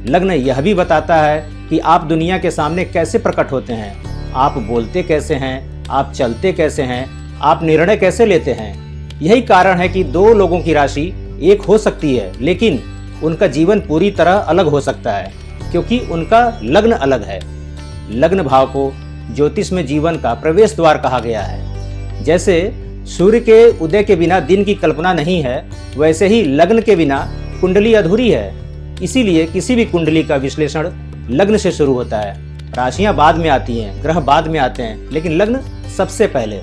लग्न यह भी बताता है कि आप दुनिया के सामने कैसे प्रकट होते हैं, आप बोलते कैसे हैं, आप चलते कैसे हैं, आप निर्णय कैसे लेते हैं। यही कारण है कि दो लोगों की राशि एक हो सकती है, लेकिन उनका जीवन पूरी तरह अलग हो सकता है, क्योंकि उनका लग्न अलग है। लग्न भाव को ज्योतिष में जीवन का प्रवेश द्वार कहा गया है। जैसे सूर्य के उदय के बिना दिन की कल्पना नहीं है, वैसे ही लग्न के बिना कुंडली अधूरी है। इसीलिए किसी भी कुंडली का विश्लेषण लग्न से शुरू होता है। राशियां बाद में आती हैं, ग्रह बाद में आते हैं, लेकिन लग्न सबसे पहले।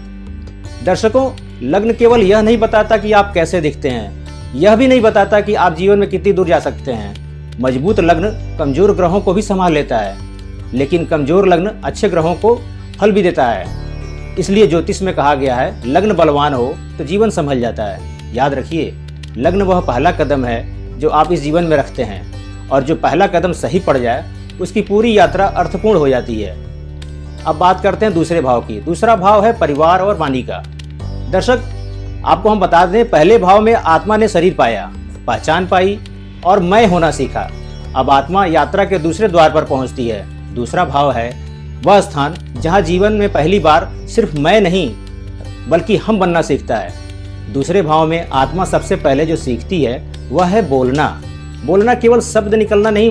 दर्शकों, लग्न केवल यह नहीं बताता कि आप कैसे दिखते हैं, यह भी नहीं बताता कि आप जीवन में कितनी दूर जा सकते हैं। मजबूत लग्न कमजोर ग्रहों को भी संभाल लेता है, लेकिन कमजोर लग्न अच्छे ग्रहों को फल भी देता है। इसलिए ज्योतिष में कहा गया है, लग्न बलवान हो तो जीवन संभल जाता है। याद रखिए, लग्न वह पहला कदम है जो आप इस जीवन में रखते हैं, और जो पहला कदम सही पड़ जाए उसकी पूरी यात्रा अर्थपूर्ण हो जाती है। अब बात करते हैं दूसरे भाव की। दूसरा भाव है परिवार और वाणी का। दर्शक, आपको हम बता दें, पहले भाव में आत्मा ने शरीर पाया, पहचान पाई और मैं होना सीखा। अब आत्मा यात्रा के दूसरे द्वार पर पहुंचती है। दूसरा भाव है वह स्थान जहां जीवन में पहली बार सिर्फ मैं नहीं बल्कि हम बनना सीखता है। दूसरे भाव में आत्मा सबसे पहले जो सीखती है वह है बोलना। बोलना केवल शब्द निकलना नहीं,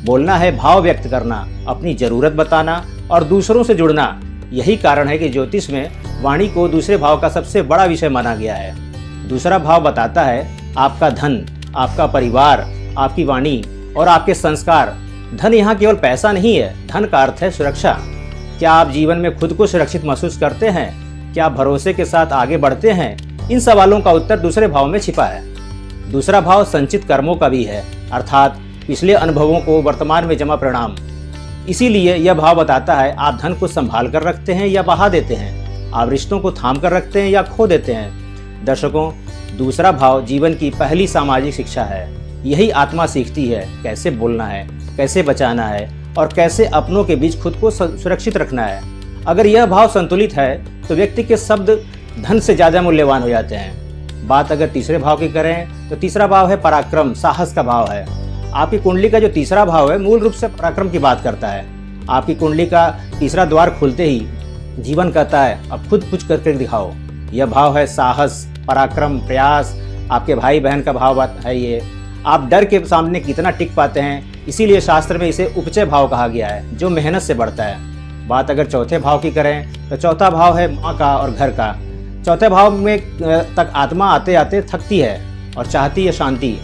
बोलना है भाव व्यक्त करना, अपनी जरूरत बताना और दूसरों से जुड़ना। यही कारण है कि ज्योतिष में वाणी को दूसरे भाव का सबसे बड़ा विषय माना गया है। दूसरा भाव बताता है आपका धन, आपका परिवार, आपकी वाणी और आपके संस्कार। धन यहाँ केवल पैसा नहीं है, धन का अर्थ है सुरक्षा। क्या आप जीवन में खुद को सुरक्षित महसूस करते हैं? क्या आप भरोसे के साथ आगे बढ़ते हैं? इन सवालों का उत्तर दूसरे भाव में छिपा है। दूसरा भाव संचित कर्मों का भी है, अर्थात पिछले अनुभवों को वर्तमान में जमा परिणाम। इसीलिए यह भाव बताता है आप धन को संभाल कर रखते हैं या बहा देते हैं, आप रिश्तों को थाम कर रखते हैं या खो देते हैं। दर्शकों, दूसरा भाव जीवन की पहली सामाजिक शिक्षा है। यही आत्मा सीखती है कैसे बोलना है, कैसे बचाना है और कैसे अपनों के बीच खुद को सुरक्षित रखना है। अगर यह भाव संतुलित है तो व्यक्ति के शब्द धन से ज्यादा मूल्यवान हो जाते हैं। बात अगर तीसरे भाव की करें तो तीसरा भाव है पराक्रम, साहस का भाव है। आपकी कुंडली का जो तीसरा भाव है मूल रूप से पराक्रम की बात करता है। आपकी कुंडली का तीसरा द्वार खुलते ही जीवन कहता है अब खुद कुछ करके दिखाओ। यह भाव है साहस, पराक्रम, प्रयास। आपके भाई बहन का भाव है ये। आप डर के सामने कितना टिक पाते हैं, इसीलिए शास्त्र में इसे उपचय भाव कहा गया है, जो मेहनत से बढ़ता है। बात अगर चौथे भाव की करें तो चौथा भाव है माँ का और घर का। चौथे भाव में तक आत्मा आते आते थकती है और चाहती है शांति।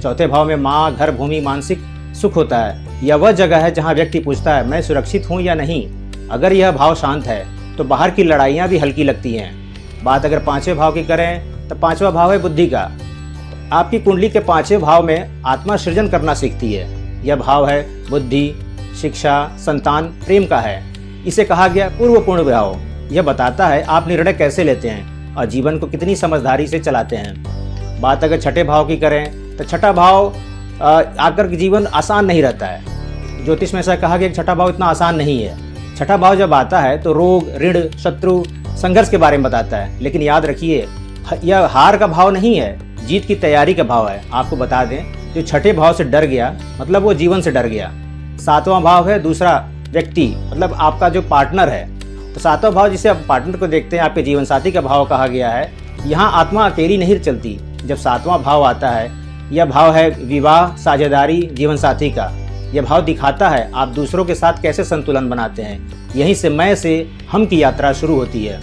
चौथे भाव में माँ, घर, भूमि, मानसिक सुख होता है। यह वह जगह है जहाँ व्यक्ति पूछता है मैं सुरक्षित हूँ या नहीं। अगर यह भाव शांत है तो बाहर की लड़ाइयाँ भी हल्की लगती हैं। बात अगर पांचवें भाव की करें तो पांचवा भाव है बुद्धि का। आपकी कुंडली के पांचवें भाव में आत्मा सृजन करना सीखती है। यह भाव है बुद्धि, शिक्षा, संतान, प्रेम का है। इसे कहा गया पूर्वपूर्ण भाव। यह बताता है आप निर्णय कैसे लेते हैं और जीवन को कितनी समझदारी से चलाते हैं। बात अगर छठे भाव की करें तो छठा भाव आकर जीवन आसान नहीं रहता है। ज्योतिष में ऐसा कहा गया कि छठा भाव इतना आसान नहीं है। छठा भाव जब आता है तो रोग, ऋण, शत्रु, संघर्ष के बारे में बताता है। लेकिन याद रखिए, यह हार का भाव नहीं है, जीत की तैयारी का भाव है। आपको बता दें, जो छठे भाव से डर गया मतलब वो जीवन से डर गया। सातवां भाव है दूसरा व्यक्ति, मतलब आपका जो पार्टनर है। तो सातवां भाव जिसे आप पार्टनर को देखते हैं, आपके जीवन साथी का भाव कहा गया है। यहाँ आत्मा अकेली नहीं चलती। जब सातवां भाव आता है, यह भाव है विवाह, साझेदारी, जीवन साथी का। यह भाव दिखाता है आप दूसरों के साथ कैसे संतुलन बनाते हैं। यहीं से मैं से हम की यात्रा शुरू होती है।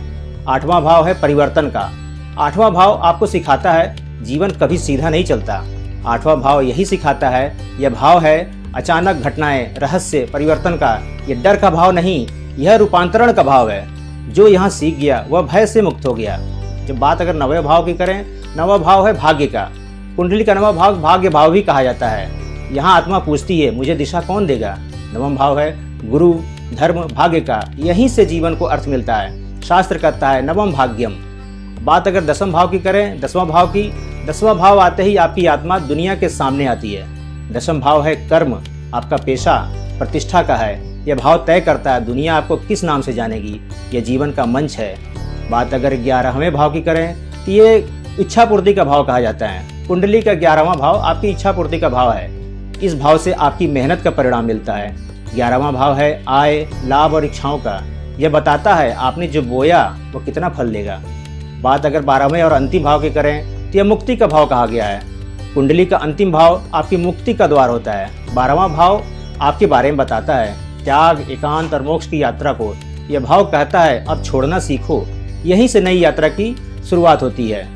आठवां भाव है परिवर्तन का। आठवां भाव आपको सिखाता है जीवन कभी सीधा नहीं चलता। आठवां भाव यही सिखाता है। यह भाव है अचानक घटनाएं, रहस्य, परिवर्तन का। यह डर का भाव नहीं, यह रूपांतरण का भाव है। जो यहाँ सीख गया वह भय से मुक्त हो गया। जब बात अगर नवे भाव की करें, नवा भाव है भाग्य का। कुंडली का नवा भाव भाग्य भाव भी कहा जाता है। यहाँ आत्मा पूछती है मुझे दिशा कौन देगा। नवम भाव है गुरु, धर्म, भाग्य का। यहीं से जीवन को अर्थ मिलता है। शास्त्र कहता है नवम भाग्यम। बात अगर दसम भाव की करें, दसवां भाव की, दसवां भाव आते ही आपकी आत्मा दुनिया के सामने आती है। दसम भाव है कर्म, आपका पेशा, प्रतिष्ठा का है। यह भाव तय करता है दुनिया आपको किस नाम से जानेगी। यह जीवन का मंच है। बात अगर 11वें भाव की करें तो ये इच्छा पूर्ति का भाव कहा जाता है। कुंडली का 11वां भाव आपकी इच्छा पूर्ति का भाव है। इस भाव से आपकी मेहनत का परिणाम मिलता है। 11वां भाव है आय, लाभ और इच्छाओं का। यह बताता है आपने जो बोया वो कितना फल देगा। बात अगर 12वें और अंतिम भाव की करें तो यह मुक्ति का भाव कहा गया है। कुंडली का अंतिम भाव आपकी मुक्ति का द्वार होता है। 12वां भाव आपके बारे में बताता है त्याग, एकांत और मोक्ष की यात्रा को। यह भाव कहता है अब छोड़ना सीखो, यहीं से नई यात्रा की शुरुआत होती है।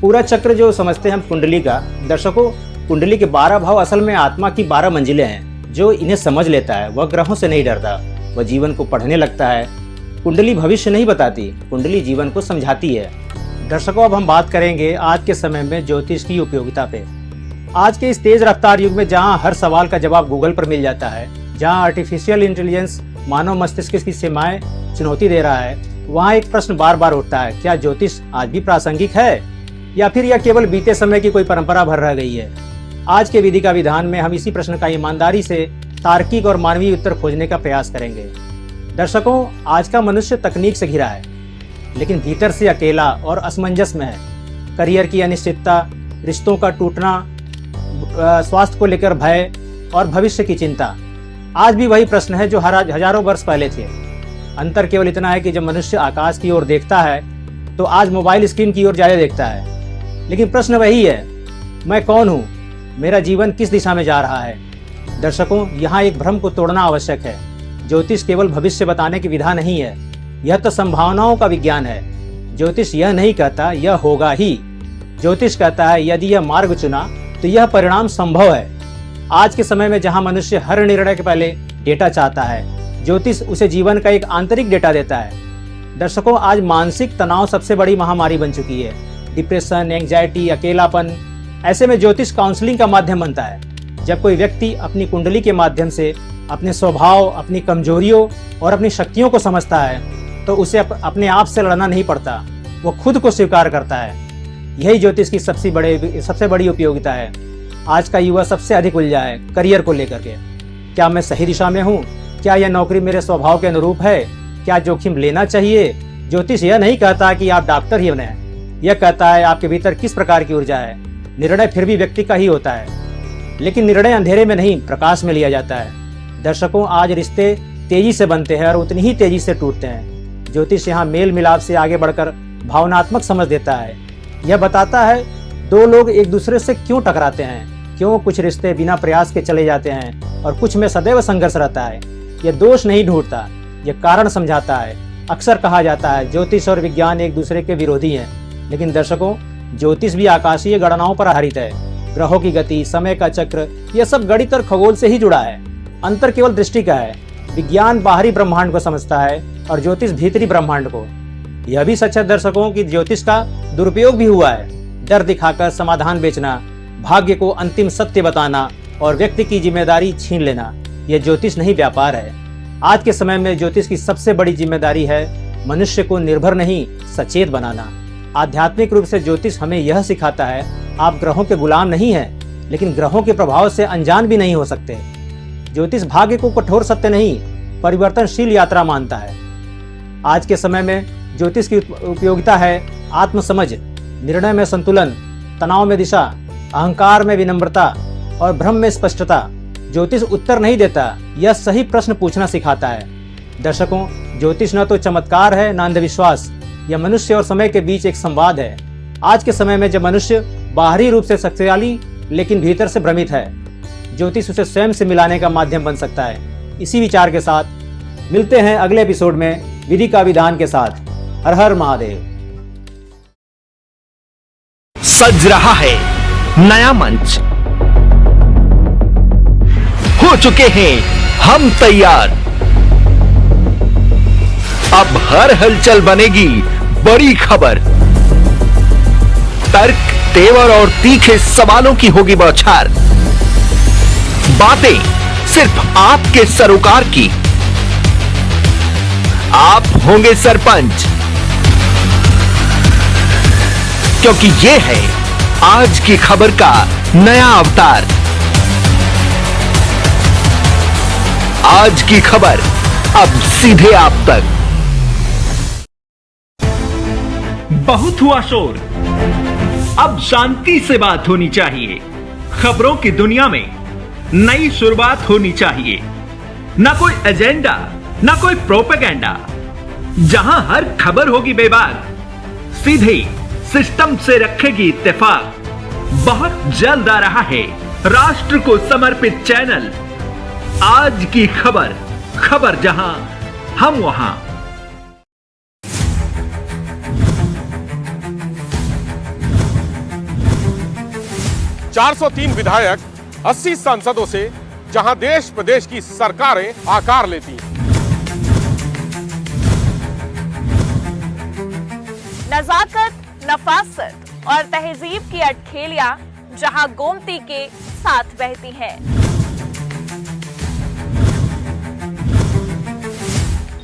पूरा चक्र जो समझते हैं हम कुंडली का, दर्शकों कुंडली के 12 भाव असल में आत्मा की 12 मंजिलें हैं। जो इन्हें समझ लेता है वह ग्रहों से नहीं डरता, वह जीवन को पढ़ने लगता है। कुंडली भविष्य नहीं बताती, कुंडली जीवन को समझाती है। दर्शकों अब हम बात करेंगे आज के समय में ज्योतिष की उपयोगिता पे। आज के इस तेज रफ्तार युग में जहां हर सवाल का जवाब गूगल पर मिल जाता है, जहां आर्टिफिशियल इंटेलिजेंस मानव मस्तिष्क की सीमाएं चुनौती दे रहा है, वहां एक प्रश्न बार बार उठता है, क्या ज्योतिष आज भी प्रासंगिक है या फिर यह केवल बीते समय की कोई परंपरा भर रह गई है। आज के विधि का विधान में हम इसी प्रश्न का ईमानदारी से तार्किक और मानवीय उत्तर खोजने का प्रयास करेंगे। दर्शकों आज का मनुष्य तकनीक से घिरा है, लेकिन भीतर से अकेला और असमंजस में है। करियर की अनिश्चितता, रिश्तों का टूटना, स्वास्थ्य को लेकर भय और भविष्य की चिंता आज भी वही प्रश्न है जो हजारों वर्ष पहले थे। अंतर केवल इतना है कि जब मनुष्य आकाश की ओर देखता है तो आज मोबाइल स्क्रीन की ओर ज्यादा देखता है। लेकिन प्रश्न वही है, मैं कौन हूँ, मेरा जीवन किस दिशा में जा रहा है। दर्शकों यहाँ एक भ्रम को तोड़ना आवश्यक है। ज्योतिष केवल भविष्य बताने की विधा नहीं है, यह तो संभावनाओं का विज्ञान है। ज्योतिष यह नहीं कहता यह होगा ही, ज्योतिष कहता है यदि यह मार्ग चुना तो यह परिणाम संभव है। आज के समय में जहां मनुष्य हर निर्णय के पहले डेटा चाहता है, ज्योतिष उसे जीवन का एक आंतरिक डेटा देता है। दर्शकों आज मानसिक तनाव सबसे बड़ी महामारी बन चुकी है। डिप्रेशन, एंग्जाइटी, अकेलापन, ऐसे में ज्योतिष काउंसलिंग का माध्यम बनता है। जब कोई व्यक्ति अपनी कुंडली के माध्यम से अपने स्वभाव, अपनी कमजोरियों और अपनी शक्तियों को समझता है तो उसे अपने आप से लड़ना नहीं पड़ता, वो खुद को स्वीकार करता है। यही ज्योतिष की सबसे बड़ी उपयोगिता है। आज का युवा सबसे अधिक उलझा है करियर को लेकर के। क्या मैं सही दिशा में हूँ? क्या यह नौकरी मेरे स्वभाव के अनुरूप है? क्या जोखिम लेना चाहिए? ज्योतिष यह नहीं कहता कि आप डॉक्टर ही बने, यह कहता है आपके भीतर किस प्रकार की ऊर्जा है। निर्णय फिर भी व्यक्ति का ही होता है, लेकिन निर्णय अंधेरे में नहीं प्रकाश में लिया जाता है। दर्शकों आज रिश्ते तेजी से बनते हैं और उतनी ही तेजी से टूटते हैं। ज्योतिष यहाँ मेल मिलाप से आगे बढ़कर भावनात्मक समझ देता है। यह बताता है दो लोग एक दूसरे से क्यों टकराते हैं, क्यों कुछ रिश्ते बिना प्रयास के चले जाते हैं और कुछ में सदैव संघर्ष रहता है। यह दोष नहीं ढूंढता, यह कारण समझाता है। अक्सर कहा जाता है ज्योतिष और विज्ञान एक दूसरे के विरोधी हैं, लेकिन दर्शकों ज्योतिष भी आकाशीय गणनाओं पर आधारित है। ग्रहों की गति, समय का चक्र, यह सब गणित और खगोल से ही जुड़ा है। अंतर केवल दृष्टि का है। विज्ञान बाहरी ब्रह्मांड को समझता है और ज्योतिष भीतरी ब्रह्मांड को। यह भी सच है दर्शकों कि ज्योतिष का दुरुपयोग भी हुआ है। डर दिखाकर समाधान बेचना, भाग्य को अंतिम सत्य बताना और व्यक्ति की जिम्मेदारी छीन लेना, यह ज्योतिष नहीं व्यापार है। आज के समय में ज्योतिष की सबसे बड़ी जिम्मेदारी है मनुष्य को निर्भर नहीं सचेत बनाना। आध्यात्मिक रूप से ज्योतिष हमें यह सिखाता है आप ग्रहों के गुलाम नहीं हैं, लेकिन ग्रहों के प्रभाव से अनजान भी नहीं हो सकते। ज्योतिष भाग्य को कठोर सत्य नहीं, परिवर्तनशील यात्रा मानता है। आज के समय में ज्योतिष की उपयोगिता है आत्मसमझ, निर्णय में संतुलन, तनाव में दिशा, अहंकार में विनम्रता और भ्रम में स्पष्टता। ज्योतिष उत्तर नहीं देता, यह सही प्रश्न पूछना सिखाता है। दर्शकों ज्योतिष न तो चमत्कार है न अंधविश्वास, यह मनुष्य और समय के बीच एक संवाद है। आज के समय में जब मनुष्य बाहरी रूप से शक्तिशाली लेकिन भीतर से भ्रमित है, ज्योतिष उसे स्वयं से मिलाने का माध्यम बन सकता है। इसी विचार के साथ मिलते हैं अगले एपिसोड में विधि का विधान के साथ। हर हर महादेव। सज रहा है नया मंच, हो चुके हैं हम तैयार। अब हर हलचल बनेगी बड़ी खबर। तर्क, तेवर और तीखे सवालों की होगी बौछार। बातें सिर्फ आपके सरोकार की। आप होंगे सरपंच, क्योंकि ये है आज की खबर का नया अवतार। आज की खबर अब सीधे आप तक। बहुत हुआ शोर, अब शांति से बात होनी चाहिए। खबरों की दुनिया में नई शुरुआत होनी चाहिए। ना कोई एजेंडा, ना कोई प्रोपेगेंडा। जहां हर खबर होगी बेबाक, सीधे सिस्टम से रखेगी इत्तेफाक। बहुत जल्द आ रहा है राष्ट्र को समर्पित चैनल आज की खबर। खबर जहां, हम वहां। 403 विधायक, 80 सांसदों से जहां देश प्रदेश की सरकारें आकार लेती हैं। नजाकत, नफासत और तहजीब की अटखेलियां जहां गोमती के साथ बहती हैं।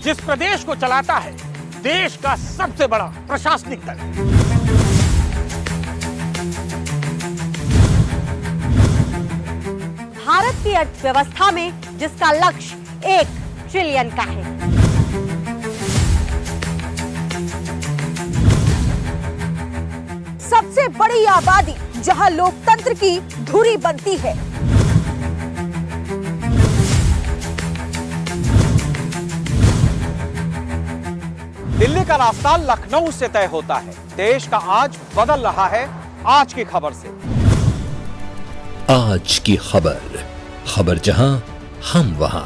जिस प्रदेश को चलाता है देश का सबसे बड़ा प्रशासनिक दल। भारत की अर्थव्यवस्था में जिसका लक्ष्य 1 ट्रिलियन का है। सबसे बड़ी आबादी जहां लोकतंत्र की धुरी बनती है। दिल्ली का रास्ता लखनऊ से तय होता है। देश का आज बदल रहा है आज की खबर से। आज की खबर, खबर जहां, हम वहां।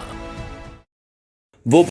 वो